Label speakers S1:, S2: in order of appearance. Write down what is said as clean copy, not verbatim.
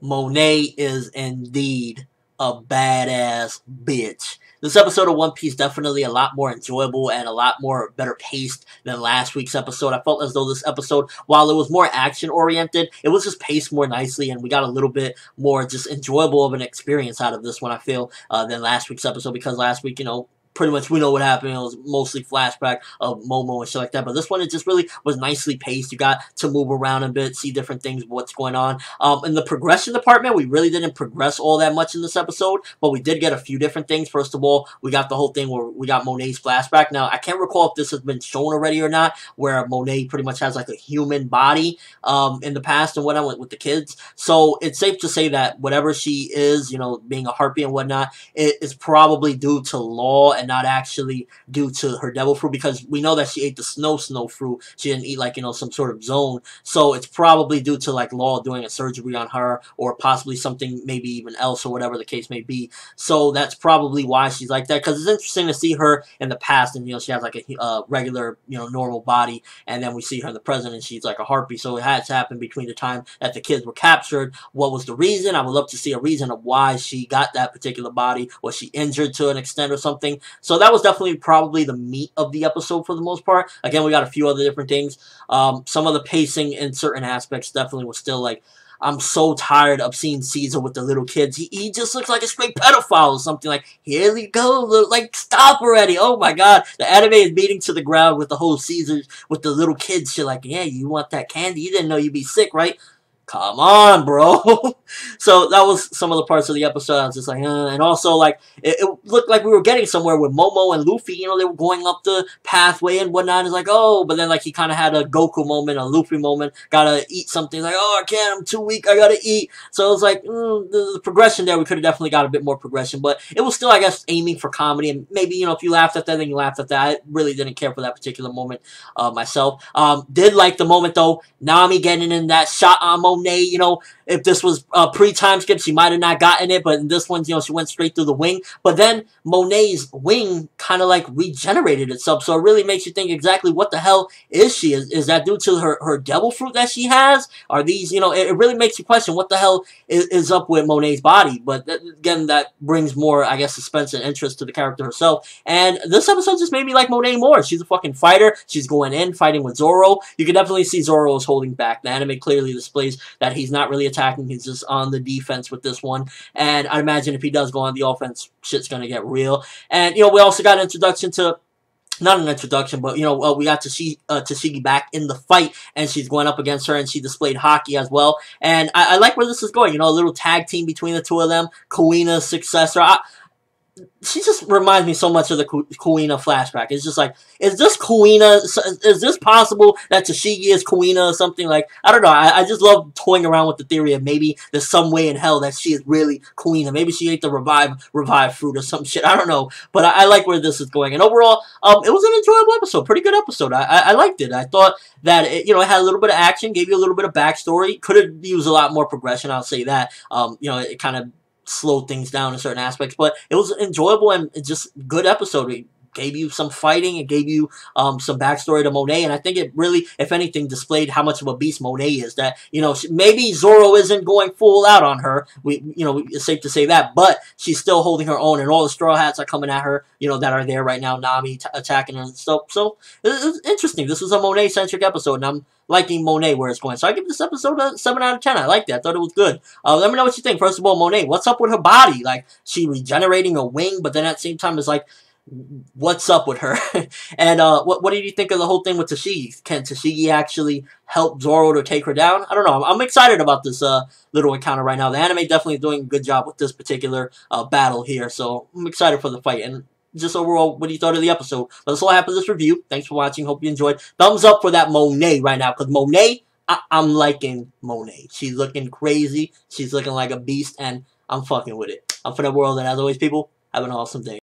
S1: Monet is indeed a badass bitch. This episode of One Piece definitely a lot more enjoyable and a lot more better paced than last week's episode. I felt as though this episode, while it was more action oriented, it was just paced more nicely, and we got a little bit more just enjoyable of an experience out of this one, I feel, than last week's episode, because last week, pretty much we know what happened. It was mostly flashback of Momo and shit like that. But this one, it just really was nicely paced. You got to move around a bit, see different things, what's going on. In the progression department, we really didn't progress all that much in this episode, but we did get a few different things. First of all, we got the whole thing where we got Monet's flashback. Now, I can't recall if this has been shown already or not, where Monet pretty much has like a human body in the past and whatnot with the kids. So it's safe to say that whatever she is, being a harpy and whatnot, it is probably due to law and not actually due to her devil fruit, because we know that she ate the snow fruit. She didn't eat like, some sort of zone. So it's probably due to like law doing a surgery on her, or possibly something maybe even else, or whatever the case may be. So that's probably why she's like that, because it's interesting to see her in the past and, she has like a regular, normal body, and then we see her in the present and she's like a harpy. So it had to happen between the time that the kids were captured. What was the reason? I would love to see a reason of why she got that particular body. Was she injured to an extent or something? So that was definitely probably the meat of the episode for the most part. Again, we got a few other different things. Some of the pacing in certain aspects definitely was still like, I'm so tired of seeing Caesar with the little kids. He just looks like a straight pedophile or something. Like, here we go. Like, stop already. Oh my god. The anime is beating to the ground with the whole Caesar with the little kids shit. Like, yeah, you want that candy? You didn't know you'd be sick, right? Come on, bro. So that was some of the parts of the episode. I was just like, and also like it looked like we were getting somewhere with Momo and Luffy. They were going up the pathway and whatnot. It's like, oh, but then like he kind of had a Goku moment, a Luffy moment. Gotta eat something. Like, oh, I can't. I'm too weak. I gotta eat. So it was like the progression there. We could have definitely got a bit more progression, but it was still, I guess, aiming for comedy. And maybe if you laughed at that, then you laughed at that. I really didn't care for that particular moment myself. Did like the moment though, Nami getting in that shot on Monet. If this was pre-time skip, she might have not gotten it, but in this one, she went straight through the wing. But then Monet's wing kind of like regenerated itself, so it really makes you think exactly what the hell is she? Is that due to her devil fruit that she has? Are these, it really makes you question what the hell is up with Monet's body. But again, that brings more, I guess, suspense and interest to the character herself. And this episode just made me like Monet more. She's a fucking fighter. She's going in, fighting with Zoro. You can definitely see Zoro is holding back. The anime clearly displays that he's not really attacking, he's just on the defense with this one. And I imagine if he does go on the offense, shit's gonna get real. And we also got an introduction to, not an introduction, but we got to see Tashigi back in the fight, and she's going up against her, and she displayed hockey as well. And I like where this is going. A little tag team between the two of them. Kuina's successor. She just reminds me so much of the Kuina flashback. It's just like, is this Kuina? Is this possible that Tashigi is Kuina or something? Like, I don't know. I just love toying around with the theory of maybe there's some way in hell that she is really Kuina. Maybe she ate the revive fruit or some shit. I don't know. But I like where this is going. And overall, it was an enjoyable episode. Pretty good episode. I liked it. I thought that it had a little bit of action, gave you a little bit of backstory. Could have used a lot more progression. I'll say that. It kind of slowed things down in certain aspects, but it was enjoyable and just good episode. It gave you some fighting, it gave you some backstory to Monet, and I think it really, if anything, displayed how much of a beast Monet is. That maybe Zoro isn't going full out on her. It's safe to say that, but she's still holding her own, and all the Straw Hats are coming at her. That are there right now. Nami attacking her and stuff. So it was interesting. This was a Monet centric episode, and I'm liking Monet where it's going. So I give this episode a 7 out of 10. I liked it. I thought it was good. Let me know what you think. First of all, Monet, what's up with her body? Like, she regenerating a wing, but then at the same time, it's like, what's up with her? And what did you think of the whole thing with Tashigi? Can Tashigi actually help Zoro to take her down? I don't know. I'm excited about this little encounter right now. The anime definitely is doing a good job with this particular battle here. So I'm excited for the fight. And just overall, what do you thought of the episode? But that's all I have for this review. Thanks for watching. Hope you enjoyed. Thumbs up for that Monet right now, because Monet, I'm liking Monet. She's looking crazy. She's looking like a beast, and I'm fucking with it. I'm ForneverWorld, and as always, people, have an awesome day.